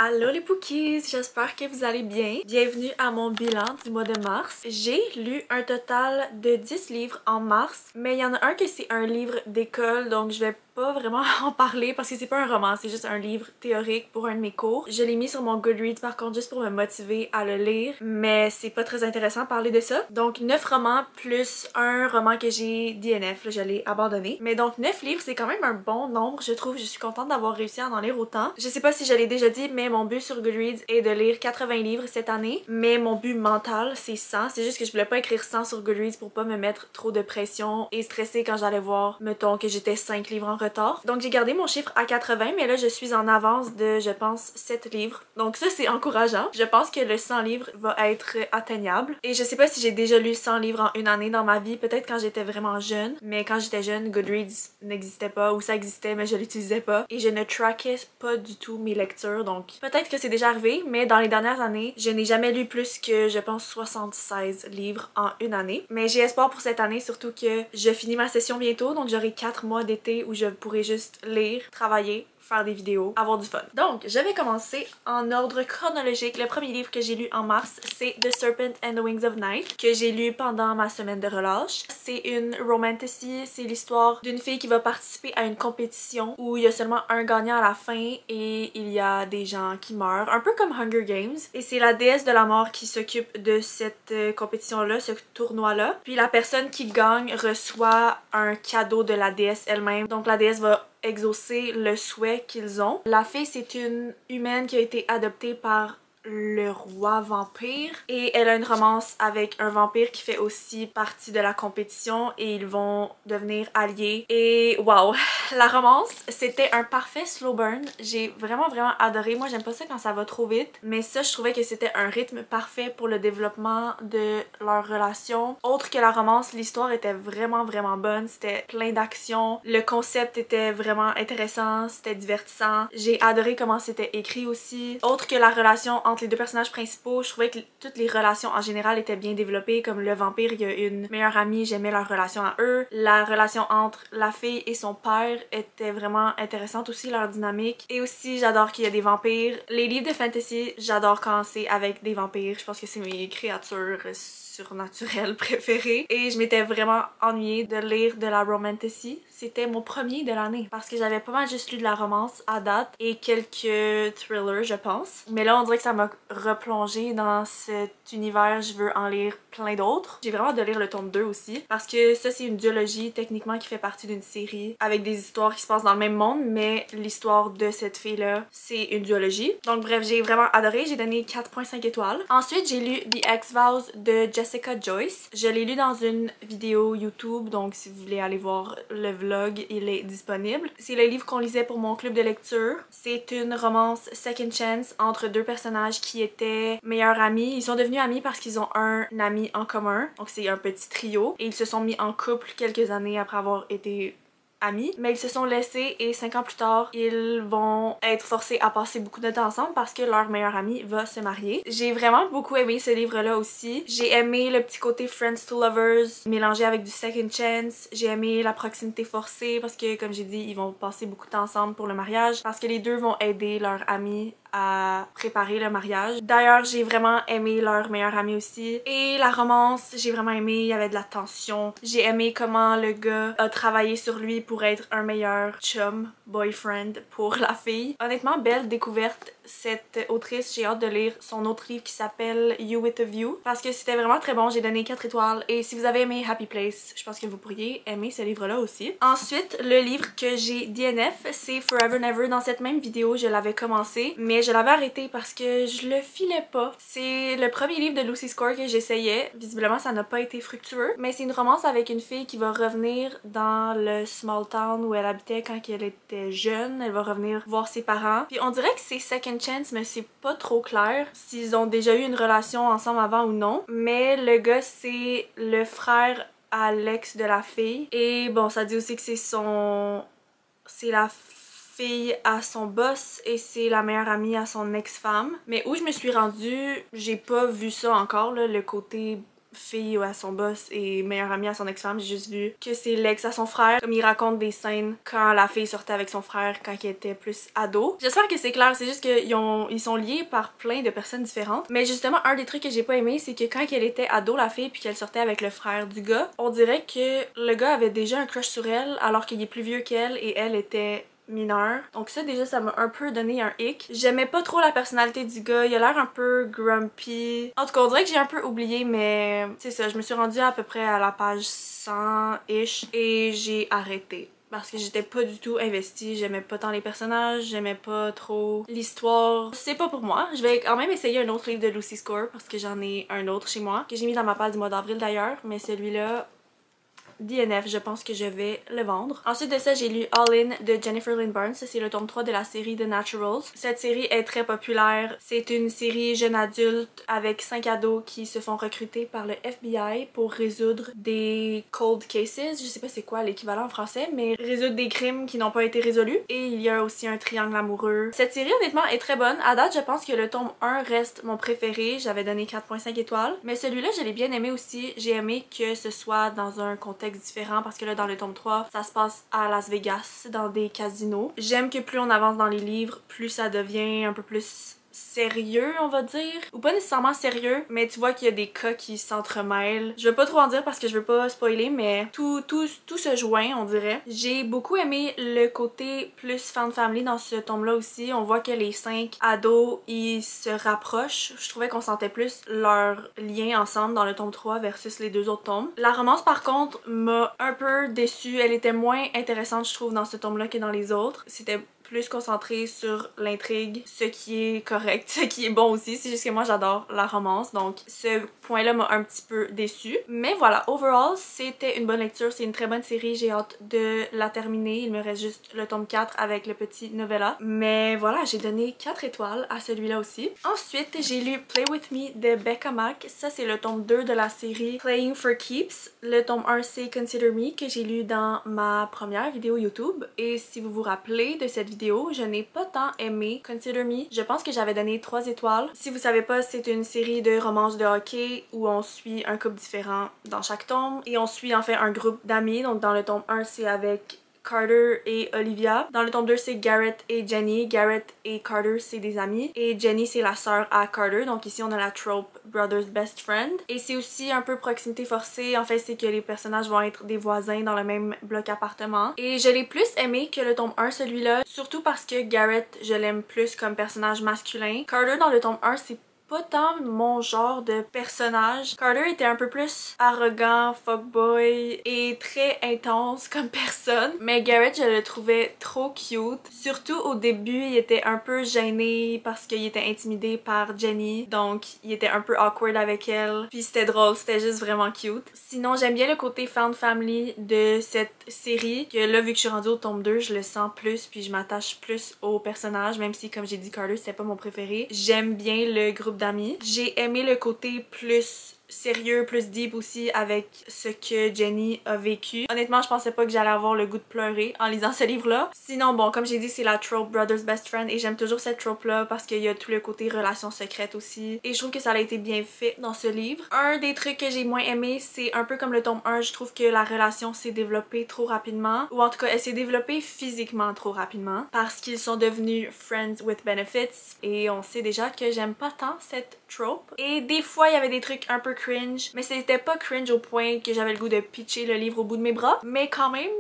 Allô les Pookies, j'espère que vous allez bien. Bienvenue à mon bilan du mois de mars. J'ai lu un total de 10 livres en mars, mais il y en a un que c'est un livre d'école, donc je vais pas vraiment en parler parce que c'est pas un roman, c'est juste un livre théorique pour un de mes cours. Je l'ai mis sur mon Goodreads par contre juste pour me motiver à le lire, mais c'est pas très intéressant de parler de ça. Donc 9 romans plus un roman que j'ai DNF, là, je l'ai abandonné. Mais donc 9 livres, c'est quand même un bon nombre, je trouve. Je suis contente d'avoir réussi à en lire autant. Je sais pas si je l'ai déjà dit, mais mon but sur Goodreads est de lire 80 livres cette année, mais mon but mental c'est 100. C'est juste que je voulais pas écrire 100 sur Goodreads pour pas me mettre trop de pression et stresser quand j'allais voir, mettons que j'étais 5 livres en retard. Donc j'ai gardé mon chiffre à 80, mais là je suis en avance de, je pense, 7 livres. Donc ça c'est encourageant. Je pense que le 100 livres va être atteignable. Et je sais pas si j'ai déjà lu 100 livres en une année dans ma vie, peut-être quand j'étais vraiment jeune, mais quand j'étais jeune, Goodreads n'existait pas, ou ça existait mais je l'utilisais pas. Et je ne trackais pas du tout mes lectures, donc peut-être que c'est déjà arrivé, mais dans les dernières années, je n'ai jamais lu plus que, je pense, 76 livres en une année. Mais j'ai espoir pour cette année, surtout que je finis ma session bientôt, donc j'aurai 4 mois d'été où je pourrai juste lire, travailler, faire des vidéos, avoir du fun. Donc, je vais commencer en ordre chronologique. Le premier livre que j'ai lu en mars, c'est The Serpent and the Wings of Night, que j'ai lu pendant ma semaine de relâche. C'est une romantasy, c'est l'histoire d'une fille qui va participer à une compétition où il y a seulement un gagnant à la fin et il y a des gens qui meurent, un peu comme Hunger Games. Et c'est la déesse de la mort qui s'occupe de cette compétition-là, ce tournoi-là. Puis la personne qui gagne reçoit un cadeau de la déesse elle-même. Donc la déesse va exaucer le souhait qu'ils ont. La fille, c'est une humaine qui a été adoptée par le roi vampire et elle a une romance avec un vampire qui fait aussi partie de la compétition et ils vont devenir alliés. Et wow, la romance, c'était un parfait slow burn. J'ai vraiment adoré. Moi, j'aime pas ça quand ça va trop vite, mais ça, je trouvais que c'était un rythme parfait pour le développement de leur relation. Autre que la romance, l'histoire était vraiment bonne. C'était plein d'action. Le concept était vraiment intéressant. C'était divertissant. J'ai adoré comment c'était écrit aussi. Autre que la relation entre les deux personnages principaux, je trouvais que toutes les relations en général étaient bien développées. Comme le vampire, il y a une meilleure amie, j'aimais leur relation à eux. La relation entre la fille et son père était vraiment intéressante aussi, leur dynamique. Et aussi, j'adore qu'il y a des vampires. Les livres de fantasy, j'adore quand c'est avec des vampires. Je pense que c'est mes créatures surnaturelles préférées. Et je m'étais vraiment ennuyée de lire de la romantasy. C'était mon premier de l'année parce que j'avais pas mal juste lu de la romance à date et quelques thrillers, je pense. Mais là, on dirait que ça m'a replongée dans cet univers. Je veux en lire plein d'autres. J'ai vraiment hâte de lire le tome 2 aussi parce que ça, c'est une duologie techniquement qui fait partie d'une série avec des histoires qui se passent dans le même monde, mais l'histoire de cette fille-là, c'est une duologie. Donc bref, j'ai vraiment adoré. J'ai donné 4.5 étoiles. Ensuite, j'ai lu The X-Files de Jessica Joyce. Je l'ai lu dans une vidéo YouTube, donc si vous voulez aller voir le vlog, il est disponible. C'est le livre qu'on lisait pour mon club de lecture. C'est une romance second chance entre deux personnages qui étaient meilleurs amis. Ils sont devenus amis parce qu'ils ont un ami en commun, donc c'est un petit trio, et ils se sont mis en couple quelques années après avoir été amis, mais ils se sont laissés et 5 ans plus tard, ils vont être forcés à passer beaucoup de temps ensemble parce que leur meilleur ami va se marier. J'ai vraiment beaucoup aimé ce livre-là aussi. J'ai aimé le petit côté Friends to Lovers mélangé avec du second chance. J'ai aimé la proximité forcée parce que, comme j'ai dit, ils vont passer beaucoup de temps ensemble pour le mariage parce que les deux vont aider leur ami à préparer le mariage. D'ailleurs, j'ai vraiment aimé leur meilleur ami aussi. Et la romance, j'ai vraiment aimé, il y avait de la tension. J'ai aimé comment le gars a travaillé sur lui pour être un meilleur chum, boyfriend pour la fille. Honnêtement, belle découverte cette autrice. J'ai hâte de lire son autre livre qui s'appelle You With A View parce que c'était vraiment très bon. J'ai donné 4 étoiles et si vous avez aimé Happy Place, je pense que vous pourriez aimer ce livre-là aussi. Ensuite, le livre que j'ai DNF, c'est Forever Never. Dans cette même vidéo, je l'avais commencé, mais je l'avais arrêté parce que je le filais pas. C'est le premier livre de Lucy Score que j'essayais. Visiblement, ça n'a pas été fructueux, mais c'est une romance avec une fille qui va revenir dans le small town où elle habitait quand elle était jeune. Elle va revenir voir ses parents. Puis on dirait que c'est second chance, mais c'est pas trop clair s'ils ont déjà eu une relation ensemble avant ou non. Mais le gars, c'est le frère à l'ex de la fille. Et bon, ça dit aussi que c'est la fille à son boss et c'est la meilleure amie à son ex-femme. Mais où je me suis rendue, j'ai pas vu ça encore, là, le côté fille ou à son boss et meilleure amie à son ex-femme. J'ai juste vu que c'est l'ex à son frère. Comme il raconte des scènes quand la fille sortait avec son frère quand il était plus ado. J'espère que c'est clair, c'est juste qu'ils sont liés par plein de personnes différentes. Mais justement, un des trucs que j'ai pas aimé, c'est que quand elle était ado, la fille, puis qu'elle sortait avec le frère du gars, on dirait que le gars avait déjà un crush sur elle alors qu'il est plus vieux qu'elle et elle était mineure. Donc ça déjà ça m'a un peu donné un hic. J'aimais pas trop la personnalité du gars, il a l'air un peu grumpy. En tout cas on dirait que j'ai un peu oublié mais c'est ça, je me suis rendue à peu près à la page 100-ish et j'ai arrêté. Parce que j'étais pas du tout investie, j'aimais pas tant les personnages, j'aimais pas trop l'histoire. C'est pas pour moi. Je vais quand même essayer un autre livre de Lucy Score parce que j'en ai un autre chez moi, que j'ai mis dans ma palle du mois d'avril d'ailleurs, mais celui-là... DNF, je pense que je vais le vendre. Ensuite de ça, j'ai lu All In de Jennifer Lynn Barnes. C'est le tome 3 de la série The Naturals. Cette série est très populaire. C'est une série jeune adulte avec 5 ados qui se font recruter par le FBI pour résoudre des cold cases. Je sais pas c'est quoi l'équivalent en français, mais résoudre des crimes qui n'ont pas été résolus. Et il y a aussi un triangle amoureux. Cette série, honnêtement, est très bonne. À date, je pense que le tome 1 reste mon préféré. J'avais donné 4.5 étoiles. Mais celui-là, je l'ai bien aimé aussi. J'ai aimé que ce soit dans un contexte différent parce que là dans le tome 3 ça se passe à Las Vegas dans des casinos. J'aime que plus on avance dans les livres plus ça devient un peu plus sérieux on va dire, ou pas nécessairement sérieux mais tu vois qu'il y a des cas qui s'entremêlent. Je veux pas trop en dire parce que je veux pas spoiler mais tout se joint on dirait. J'ai beaucoup aimé le côté plus fan family dans ce tome là aussi. On voit que les 5 ados ils se rapprochent. Je trouvais qu'on sentait plus leur lien ensemble dans le tome 3 versus les 2 autres tomes. La romance par contre m'a un peu déçue. Elle était moins intéressante je trouve dans ce tome là que dans les autres. C'était plus concentré sur l'intrigue, ce qui est correct, ce qui est bon aussi. C'est juste que moi j'adore la romance, donc ce point-là m'a un petit peu déçue. Mais voilà, overall, c'était une bonne lecture, c'est une très bonne série, j'ai hâte de la terminer. Il me reste juste le tome 4 avec le petit novella. Mais voilà, j'ai donné 4 étoiles à celui-là aussi. Ensuite, j'ai lu Play With Me de Becca Mack. Ça, c'est le tome 2 de la série Playing for Keeps. Le tome 1, c'est Consider Me, que j'ai lu dans ma première vidéo YouTube. Et si vous vous rappelez de cette vidéo, je n'ai pas tant aimé Consider Me. Je pense que j'avais donné 3 étoiles. Si vous savez pas, c'est une série de romances de hockey où on suit un couple différent dans chaque tome. Et on suit en fait un groupe d'amis. Donc dans le tome 1, c'est avec Carter et Olivia. Dans le tome 2, c'est Garrett et Jenny. Garrett et Carter, c'est des amis. Et Jenny, c'est la sœur à Carter. Donc ici, on a la trope Brother's Best Friend. Et c'est aussi un peu proximité forcée. En fait, c'est que les personnages vont être des voisins dans le même bloc appartement. Et je l'ai plus aimé que le tome 1, celui-là. Surtout parce que Garrett, je l'aime plus comme personnage masculin. Carter, dans le tome 1, c'est pas tant mon genre de personnage. Carter était un peu plus arrogant, fuckboy et très intense comme personne. Mais Garrett, je le trouvais trop cute. Surtout au début, il était un peu gêné parce qu'il était intimidé par Jenny. Donc, il était un peu awkward avec elle. Puis c'était drôle, c'était juste vraiment cute. Sinon, j'aime bien le côté found family de cette série. Que là, vu que je suis rendue au tome 2, je le sens plus. Puis je m'attache plus au personnage. Même si, comme j'ai dit, Carter, c'était pas mon préféré. J'aime bien le groupe d'amis. J'ai aimé le côté plus sérieux, plus deep aussi avec ce que Jenny a vécu. Honnêtement, je pensais pas que j'allais avoir le goût de pleurer en lisant ce livre-là. Sinon, bon, comme j'ai dit, c'est la trope Brother's Best Friend et j'aime toujours cette trope-là parce qu'il y a tout le côté relation secrète aussi. Et je trouve que ça a été bien fait dans ce livre. Un des trucs que j'ai moins aimé, c'est un peu comme le tome 1, je trouve que la relation s'est développée trop rapidement. Ou en tout cas, elle s'est développée physiquement trop rapidement parce qu'ils sont devenus friends with benefits. Et on sait déjà que j'aime pas tant cette trope. Et des fois, il y avait des trucs un peu cringe, mais c'était pas cringe au point que j'avais le goût de pitcher le livre au bout de mes bras, mais quand même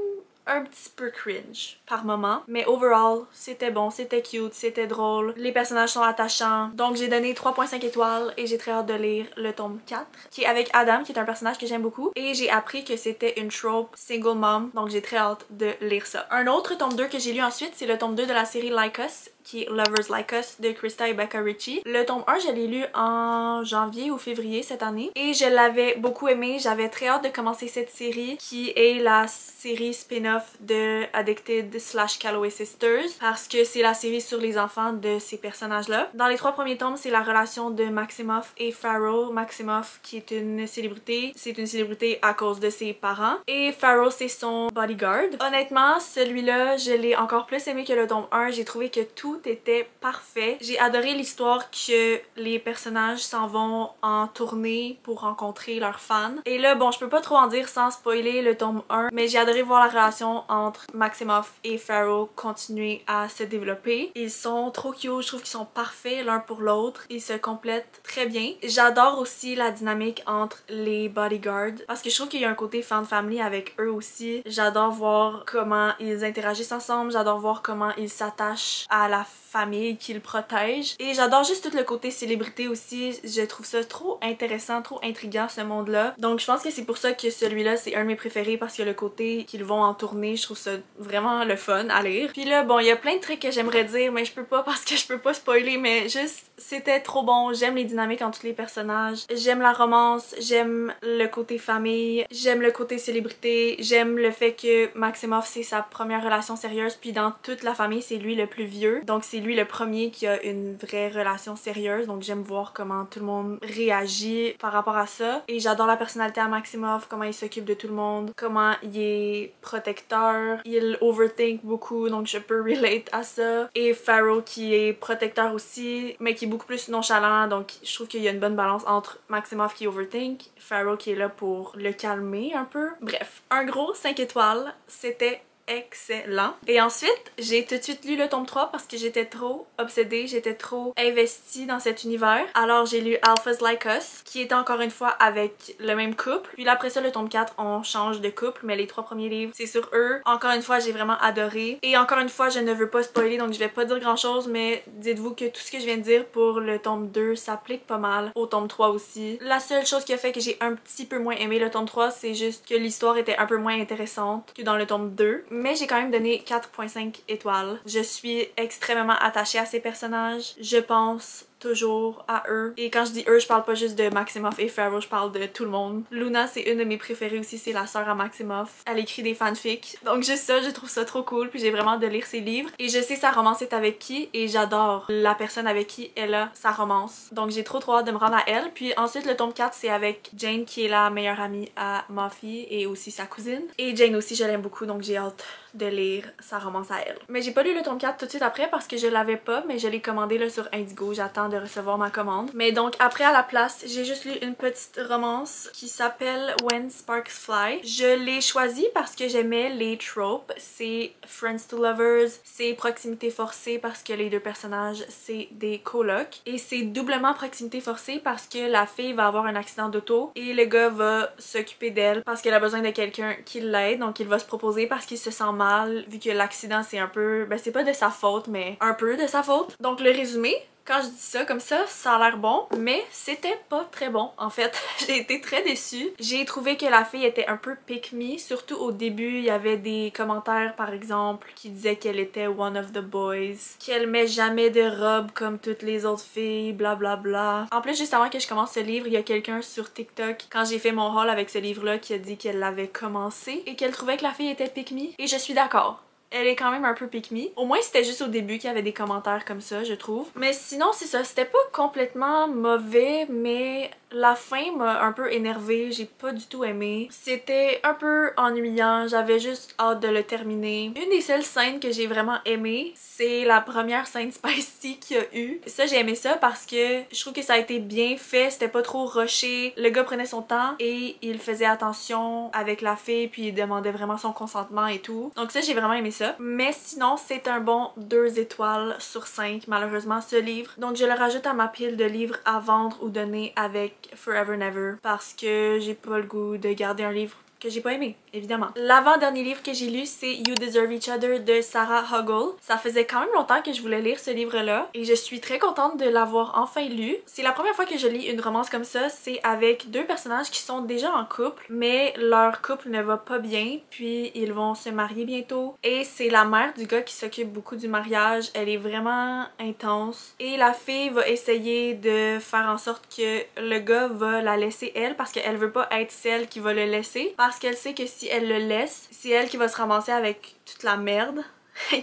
un petit peu cringe par moment. Mais overall, c'était bon, c'était cute, c'était drôle, les personnages sont attachants. Donc j'ai donné 3.5 étoiles et j'ai très hâte de lire le tome 4 qui est avec Adam, qui est un personnage que j'aime beaucoup. Et j'ai appris que c'était une trope single mom, donc j'ai très hâte de lire ça. Un autre tome 2 que j'ai lu ensuite, c'est le tome 2 de la série Like Us, qui est Lovers Like Us de Krista et Becca Ritchie. Le tome 1, je l'ai lu en janvier ou février cette année et je l'avais beaucoup aimé. J'avais très hâte de commencer cette série qui est la série spin-off de Addicted / Calloway Sisters parce que c'est la série sur les enfants de ces personnages-là. Dans les 3 premiers tomes, c'est la relation de Maximoff et Farrell. Maximoff qui est une célébrité. C'est une célébrité à cause de ses parents. Et Farrell, c'est son bodyguard. Honnêtement, celui-là, je l'ai encore plus aimé que le tome 1. J'ai trouvé que tout tout était parfait. J'ai adoré l'histoire que les personnages s'en vont en tournée pour rencontrer leurs fans. Et là, bon, je peux pas trop en dire sans spoiler le tome 1, mais j'ai adoré voir la relation entre Maximoff et Pharaoh continuer à se développer. Ils sont trop cute, je trouve qu'ils sont parfaits l'un pour l'autre. Ils se complètent très bien. J'adore aussi la dynamique entre les bodyguards parce que je trouve qu'il y a un côté fan family avec eux aussi. J'adore voir comment ils interagissent ensemble, j'adore voir comment ils s'attachent à la famille qu'ils protègent. Et j'adore juste tout le côté célébrité aussi. Je trouve ça trop intéressant, trop intriguant ce monde-là. Donc je pense que c'est pour ça que celui-là c'est un de mes préférés parce que le côté qu'ils vont en tournée, je trouve ça vraiment le fun à lire. Puis là, bon, il y a plein de trucs que j'aimerais dire, mais je peux pas parce que je peux pas spoiler, mais juste c'était trop bon. J'aime les dynamiques entre tous les personnages. J'aime la romance, j'aime le côté famille, j'aime le côté célébrité, j'aime le fait que Maximoff c'est sa première relation sérieuse, puis dans toute la famille c'est lui le plus vieux. Donc c'est lui le premier qui a une vraie relation sérieuse, donc j'aime voir comment tout le monde réagit par rapport à ça. Et j'adore la personnalité à Maximoff, comment il s'occupe de tout le monde, comment il est protecteur, il overthink beaucoup, donc je peux relate à ça. Et Pharaoh qui est protecteur aussi, mais qui est beaucoup plus nonchalant, donc je trouve qu'il y a une bonne balance entre Maximoff qui overthink, Pharaoh qui est là pour le calmer un peu. Bref, un gros 5 étoiles, c'était excellent. Et ensuite, j'ai tout de suite lu le tome 3 parce que j'étais trop obsédée, j'étais trop investie dans cet univers. Alors j'ai lu Alphas Like Us, qui était encore une fois avec le même couple. Puis là, après ça, le tome 4, on change de couple, mais les 3 premiers livres, c'est sur eux. Encore une fois, j'ai vraiment adoré. Et encore une fois, je ne veux pas spoiler, donc je vais pas dire grand chose, mais dites-vous que tout ce que je viens de dire pour le tome 2 s'applique pas mal au tome 3 aussi. La seule chose qui a fait que j'ai un petit peu moins aimé le tome 3, c'est juste que l'histoire était un peu moins intéressante que dans le tome 2. Mais j'ai quand même donné 4.5 étoiles. Je suis extrêmement attachée à ces personnages. Je pense toujours à eux. Et quand je dis eux, je parle pas juste de Maximoff et Pharaoh, je parle de tout le monde. Luna, c'est une de mes préférées aussi, c'est la sœur à Maximoff. Elle écrit des fanfics. Donc juste ça, je trouve ça trop cool, puis j'ai vraiment hâte de lire ses livres. Et je sais sa romance est avec qui, et j'adore la personne avec qui elle a sa romance. Donc j'ai trop hâte de me rendre à elle. Puis ensuite, le tome 4, c'est avec Jane, qui est la meilleure amie à Muffy, et aussi sa cousine. Et Jane aussi, je l'aime beaucoup, donc j'ai hâte de lire sa romance à elle. Mais j'ai pas lu le tome 4 tout de suite après parce que je l'avais pas, mais je l'ai commandé là sur Indigo. J'attends de recevoir ma commande. Mais donc après à la place, j'ai juste lu une petite romance qui s'appelle When Sparks Fly. Je l'ai choisie parce que j'aimais les tropes. C'est Friends to Lovers, c'est proximité forcée parce que les deux personnages c'est des colocs. Et c'est doublement proximité forcée parce que la fille va avoir un accident d'auto et le gars va s'occuper d'elle parce qu'elle a besoin de quelqu'un qui l'aide. Donc il va se proposer parce qu'il se sent mal vu que l'accident c'est un peu, ben c'est pas de sa faute mais un peu de sa faute. Donc le résumé, quand je dis ça comme ça a l'air bon, mais c'était pas très bon en fait. J'ai été très déçue. J'ai trouvé que la fille était un peu pick me, surtout au début, il y avait des commentaires par exemple qui disaient qu'elle était one of the boys, qu'elle met jamais de robe comme toutes les autres filles, blablabla. Bla bla. En plus, juste avant que je commence ce livre, il y a quelqu'un sur TikTok, quand j'ai fait mon haul avec ce livre-là, qui a dit qu'elle l'avait commencé et qu'elle trouvait que la fille était pick me, et je suis d'accord. Elle est quand même un peu pick me. Au moins c'était juste au début qu'il y avait des commentaires comme ça, je trouve. Mais sinon c'est ça, c'était pas complètement mauvais, mais la fin m'a un peu énervée, j'ai pas du tout aimé. C'était un peu ennuyant, j'avais juste hâte de le terminer. Une des seules scènes que j'ai vraiment aimé, c'est la première scène spicy qu'il y a eu. Ça j'ai aimé ça parce que je trouve que ça a été bien fait, c'était pas trop rushé. Le gars prenait son temps et il faisait attention avec la fille puis il demandait vraiment son consentement et tout. Donc ça j'ai vraiment aimé ça. Mais sinon, c'est un bon 2 étoiles sur 5, malheureusement, ce livre. Donc je le rajoute à ma pile de livres à vendre ou donner avec Forever Never parce que j'ai pas le goût de garder un livre que j'ai pas aimé, évidemment. L'avant-dernier livre que j'ai lu, c'est You Deserve Each Other de Sarah Huggle. Ça faisait quand même longtemps que je voulais lire ce livre-là et je suis très contente de l'avoir enfin lu. C'est la première fois que je lis une romance comme ça, c'est avec deux personnages qui sont déjà en couple, mais leur couple ne va pas bien, puis ils vont se marier bientôt. Et c'est la mère du gars qui s'occupe beaucoup du mariage, elle est vraiment intense. Et la fille va essayer de faire en sorte que le gars va la laisser elle parce qu'elle veut pas être celle qui va le laisser. Parce qu'elle sait que si elle le laisse, c'est elle qui va se ramasser avec toute la merde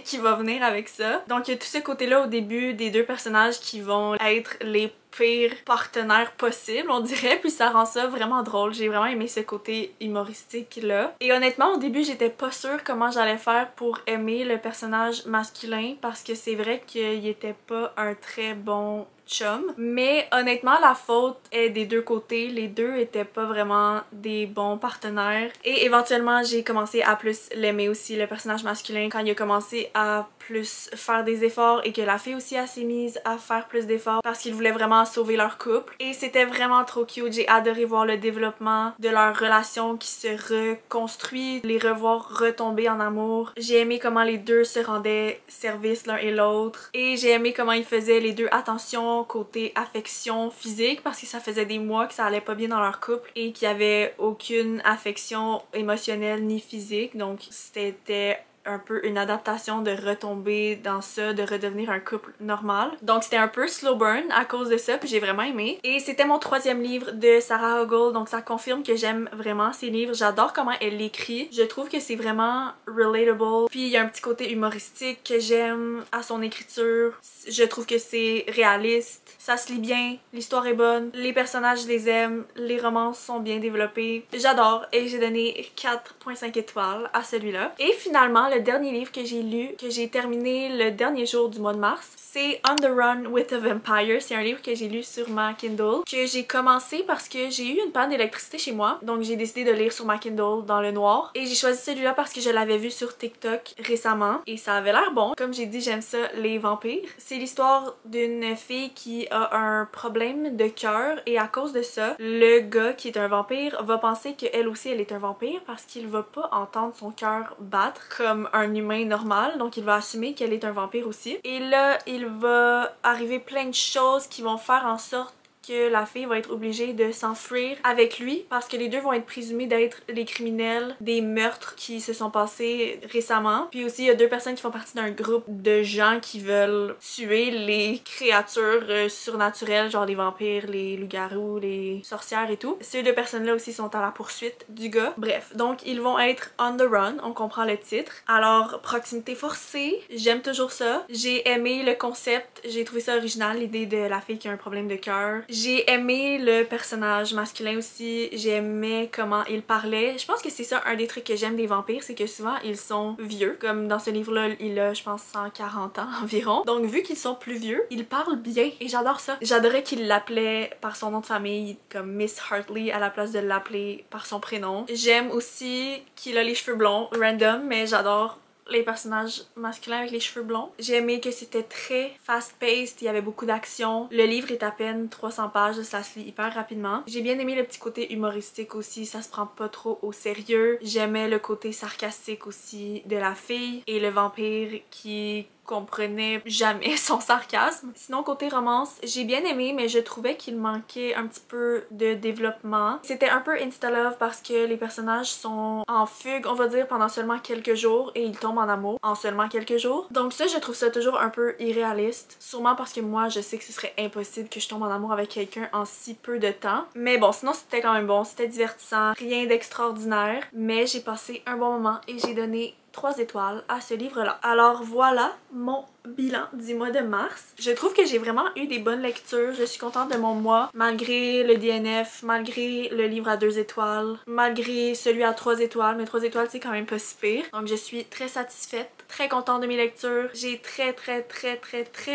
qui va venir avec ça. Donc il y a tout ce côté-là au début des deux personnages qui vont être les pires partenaires possibles, on dirait, puis ça rend ça vraiment drôle. J'ai vraiment aimé ce côté humoristique là. Et honnêtement, au début, j'étais pas sûre comment j'allais faire pour aimer le personnage masculin parce que c'est vrai qu'il était pas un très bon chum. Mais honnêtement, la faute est des deux côtés. Les deux étaient pas vraiment des bons partenaires. Et éventuellement, j'ai commencé à plus l'aimer aussi, le personnage masculin, quand il a commencé à plus faire des efforts et que la fille aussi s'est mise à faire plus d'efforts parce qu'ils voulaient vraiment sauver leur couple. Et c'était vraiment trop cute. J'ai adoré voir le développement de leur relation qui se reconstruit, les revoir retomber en amour. J'ai aimé comment les deux se rendaient service l'un et l'autre. Et j'ai aimé comment ils faisaient les deux attention côté affection physique parce que ça faisait des mois que ça allait pas bien dans leur couple et qu'il y avait aucune affection émotionnelle ni physique. Donc c'était un peu une adaptation de retomber dans ça, de redevenir un couple normal. Donc c'était un peu slow burn à cause de ça, puis j'ai vraiment aimé. Et c'était mon 3e livre de Sarah Ogle, donc ça confirme que j'aime vraiment ces livres. J'adore comment elle l'écrit. Je trouve que c'est vraiment relatable. Puis il y a un petit côté humoristique que j'aime à son écriture. Je trouve que c'est réaliste. Ça se lit bien, l'histoire est bonne, les personnages je les aime, les romances sont bien développées. J'adore et j'ai donné 4.5 étoiles à celui-là. Et finalement, le dernier livre que j'ai lu, que j'ai terminé le dernier jour du mois de mars, c'est On the Run with a Vampire. C'est un livre que j'ai lu sur ma Kindle, que j'ai commencé parce que j'ai eu une panne d'électricité chez moi, donc j'ai décidé de lire sur ma Kindle dans le noir. Et j'ai choisi celui-là parce que je l'avais vu sur TikTok récemment et ça avait l'air bon. Comme j'ai dit, j'aime ça, les vampires. C'est l'histoire d'une fille qui a un problème de cœur et à cause de ça, le gars qui est un vampire va penser qu'elle aussi elle est un vampire parce qu'il va pas entendre son cœur battre comme un humain normal, donc il va assumer qu'elle est un vampire aussi. Et là, il va arriver plein de choses qui vont faire en sorte que la fille va être obligée de s'enfuir avec lui parce que les deux vont être présumés d'être les criminels des meurtres qui se sont passés récemment. Puis aussi il y a 2 personnes qui font partie d'un groupe de gens qui veulent tuer les créatures surnaturelles, genre les vampires, les loups-garous, les sorcières et tout. Ces 2 personnes-là aussi sont à la poursuite du gars. Bref, donc ils vont être on the run, on comprend le titre. Alors, proximité forcée, j'aime toujours ça. J'ai aimé le concept, j'ai trouvé ça original, l'idée de la fille qui a un problème de cœur. J'ai aimé le personnage masculin aussi, j'aimais comment il parlait. Je pense que c'est ça un des trucs que j'aime des vampires, c'est que souvent ils sont vieux. Comme dans ce livre-là, il a je pense 140 ans environ. Donc vu qu'ils sont plus vieux, ils parlent bien et j'adore ça. J'adorais qu'il l'appelait par son nom de famille comme Miss Hartley à la place de l'appeler par son prénom. J'aime aussi qu'il a les cheveux blonds, random, mais j'adore les personnages masculins avec les cheveux blonds. J'ai aimé que c'était très fast-paced, il y avait beaucoup d'action. Le livre est à peine 300 pages, ça se lit hyper rapidement. J'ai bien aimé le petit côté humoristique aussi, ça se prend pas trop au sérieux. J'aimais le côté sarcastique aussi de la fille et le vampire qui comprenait jamais son sarcasme. Sinon côté romance, j'ai bien aimé mais je trouvais qu'il manquait un petit peu de développement. C'était un peu insta-love parce que les personnages sont en fugue, on va dire, pendant seulement quelques jours et ils tombent en amour en seulement quelques jours. Donc ça, je trouve ça toujours un peu irréaliste. Sûrement parce que moi, je sais que ce serait impossible que je tombe en amour avec quelqu'un en si peu de temps. Mais bon, sinon c'était quand même bon, c'était divertissant, rien d'extraordinaire, mais j'ai passé un bon moment et j'ai donné 3 étoiles à ce livre-là. Alors voilà mon bilan du mois de mars. Je trouve que j'ai vraiment eu des bonnes lectures. Je suis contente de mon mois, malgré le DNF, malgré le livre à 2 étoiles, malgré celui à 3 étoiles. Mais 3 étoiles, c'est quand même pas si pire. Donc je suis très satisfaite, très contente de mes lectures. J'ai très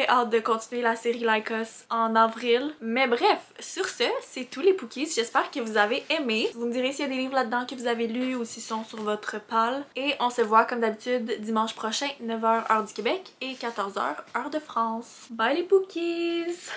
hâte de continuer la série Like Us en avril. Mais bref, sur ce, c'est tous les Pookies. J'espère que vous avez aimé. Vous me direz s'il y a des livres là-dedans que vous avez lus ou s'ils sont sur votre palle. Et on se voit comme d'habitude dimanche prochain, 9h heure du Québec et 14h heure de France. Bye les Pookies!